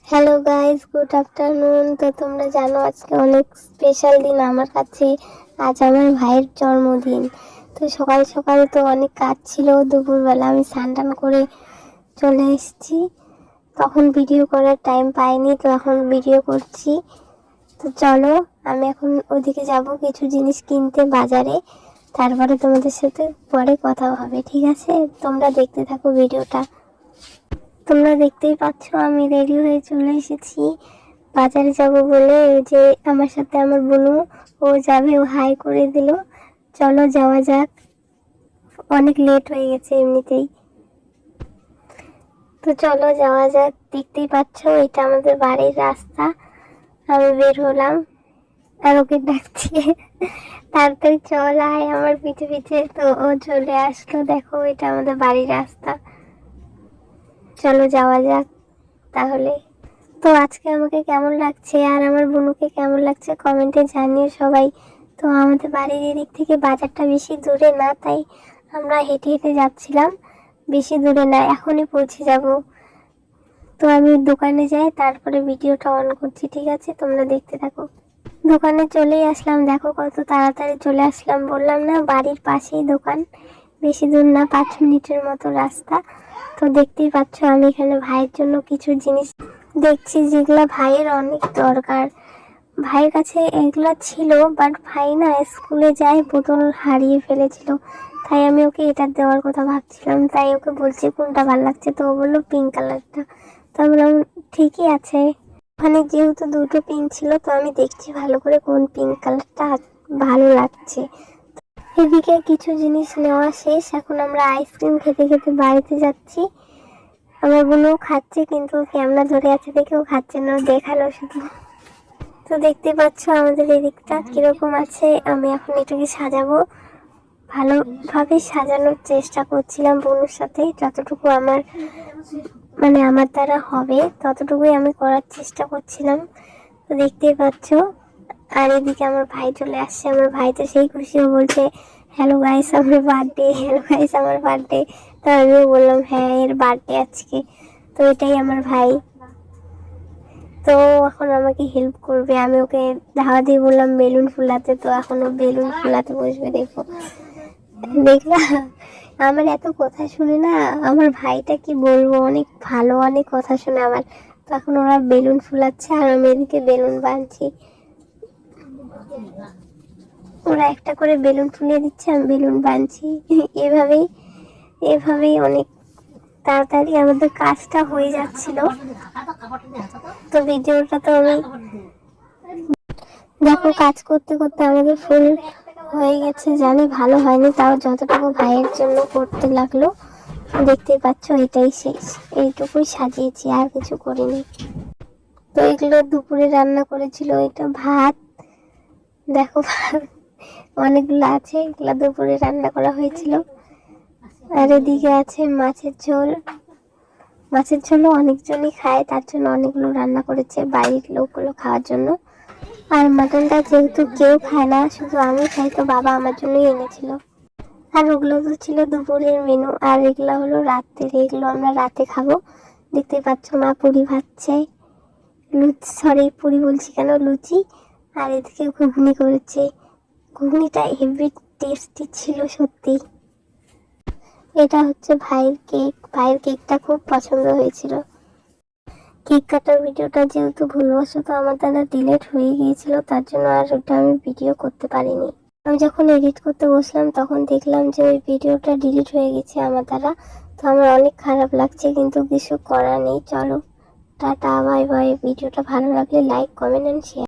Hello guys, good afternoon. তো তোমরা জানো আজকে অনেক স্পেশাল দিন আমার কাছে। আজ আমার ভাইয়ের জন্মদিন। তো সকাল সকাল তো অনেক কাজ ছিল। দুপুরবেলা আমি স্নান টান করে চলে এসেছি। তখন ভিডিও করার টাইম পাইনি, তো এখন ভিডিও করছি। তো চলো, আমি এখন ওদিকে যাব কিছু জিনিস কিনতে বাজারে। তারপরে তোমাদের সাথে পরে কথা হবে, ঠিক আছে? তোমরা দেখতে থাকো ভিডিওটা। তোমরা দেখতেই পাচ্ছ আমি রেডি হয়ে চলে এসেছি বাজারে যাব বলে। ওই যে আমার সাথে আমার বোনু, ও যাবে, ও হাই করে দিল। চলো যাওয়া যাক, অনেক লেট হয়ে গেছে এমনিতেই। তো চলো যাওয়া যাক। দেখতেই পাচ্ছ এটা আমাদের বাড়ির রাস্তা। আমি বের হলাম আর ওকে ডাকছি তাড়াতাড়ি চল আয় আমার পিছে পিছে। তো ও চলে আসলো। দেখো এটা আমাদের বাড়ির রাস্তা। চলো যাওয়া যাক তাহলে। তো আজকে আমাকে কেমন লাগছে আর আমার বোনুকে কেমন লাগছে কমেন্টে জানিও সবাই। তো আমাদের বাড়ির এদিক থেকে বাজারটা বেশি দূরে না, তাই আমরা হেঁটে হেঁটে যাচ্ছিলাম। বেশি দূরে না, এখনই পৌঁছে যাব। তো আমি দোকানে যাই, তারপরে ভিডিওটা অন করছি, ঠিক আছে? তোমরা দেখতে থাকো। দোকানে চলেই আসলাম। দেখো কত তাড়াতাড়ি চলে আসলাম, বললাম না বাড়ির পাশেই দোকান। বেশি দূর না, 5 মিনিটের মতো রাস্তা। তো দেখতেই পাচ্ছ আমি এখানে ভাইয়ের জন্য কিছু জিনিস দেখছি, যেগুলা ভাইয়ের অনেক দরকার। ভাইয়ের কাছে এগুলা ছিল, বাট ভাই না স্কুলে যায়, বোতল হারিয়ে ফেলেছিল। তাই আমি ওকে এটা দেওয়ার কথা ভাবছিলাম, তাই ওকে বলছি কোনটা ভালো লাগছে। তো ও বললো পিঙ্ক কালারটা। তো আমি বললাম ঠিকই আছে। ওখানে যেহেতু দুটো পিঙ্ক ছিল, তো আমি দেখছি ভালো করে কোন পিঙ্ক কালারটা ভালো লাগছে। এদিকে কিছু জিনিস নেওয়া শেষ, এখন আমরা আইসক্রিম খেতে খেতে বাড়িতে যাচ্ছি। আমার বোনও খাচ্ছে, কিন্তু ক্যামেরা ধরে আছে দেখেও খাচ্ছে না, দেখালো শুধু। তো দেখতে পাচ্ছ আমাদের এদিকটা কিরকম আছে। আমি এখন এটাকে সাজাবো, ভালোভাবে সাজানোর চেষ্টা করছিলাম বোনের সাথে। যতটুকু আমার আমার দ্বারা হবে ততটুকুই আমি করার চেষ্টা করছিলাম। তো দেখতেই পাচ্ছ। আর এদিকে আমার ভাই চলে আসছে। আমার ভাই তো সেই খুশিও, বলছে হ্যালো গাইস আমার বার্থডে, হ্যালো গাইস আমার বার্থডে। তো আমিও বললাম হ্যাঁ এর বার্থডে আজকে। তো এটাই আমার ভাই। তো এখন আমাকে হেল্প করবে। আমি ওকে ধাওয়া দিয়ে বললাম বেলুন ফুলাতে, তো এখন ও বেলুন ফুলাতে বসবে। দেখলা আমার এত কথা শুনে না, আমার ভাইটা কি বলবো, অনেক ভালো, অনেক কথা শুনে আমার। তো এখন ওরা বেলুন ফুলাচ্ছে আর আমি এদিকে বেলুন বানছি। ওরা একটা করে বেলুন ফুলিয়ে দিচ্ছে, আমি বেলুন বানছি। এভাবেই এভাবেই অনেক তাড়াতাড়ি আমাদের কাজটা হয়ে যাচ্ছিল। তো ভিডিওটা তো আমি দেখো কাজ করতে করতে আমাদের ফুল হয়ে গেছে, জানি ভালো হয়নি, তাও যতটুকু ভাইয়ের জন্য করতে লাগলো। দেখতেই পাচ্ছ এটাই শেষ, এইটুকুই সাজিয়েছি, আর কিছু করিনি। তো এগুলো দুপুরে রান্না করেছিল। এটা ভাত, দেখো অনেকগুলো আছে, এগুলো দুপুরে রান্না করা হয়েছিল। আর এদিকে আছে মাছের ঝোল। মাছের ঝোলও অনেকজনই খায়, তার জন্য অনেকগুলো রান্না করেছে বাড়ির লোকগুলো খাওয়ার জন্য। আর মাটনটা যেহেতু কেউ খায় না, শুধু আমি খাই, তো বাবা আমার জন্যই এনেছিল। আর ওগুলো তো ছিল দুপুরের মেনু, আর এগুলো হলো রাতের, এগুলো আমরা রাতে খাবো। দেখতে পাচ্ছ মা পুরি ভাজছে, পুরি বলছি কেন, লুচি। আর এদিকে ঘুগনি করেছে। ঘুগনিটা হেভি টেস্টি ছিল সত্যি। এটা হচ্ছে ভাইয়ের কেক, ভাইয়ের কেকটা খুব পছন্দ হয়েছিল। কেক কাটার ভিডিওটা যেহেতু ভুলবশত আমার দ্বারা ডিলিট হয়ে গিয়েছিল, তার জন্য আর ওটা আমি ভিডিও করতে পারিনি। আমি যখন এডিট করতে বসলাম তখন দেখলাম যে ওই ভিডিওটা ডিলিট হয়ে গেছে আমার দ্বারা। তো আমার অনেক খারাপ লাগছে, কিন্তু কিছু করার নেই। চলো টাটা, বাই বাই। ভিডিওটা ভালো লাগলে লাইক, কমেন্ট এন্ড শেয়ার।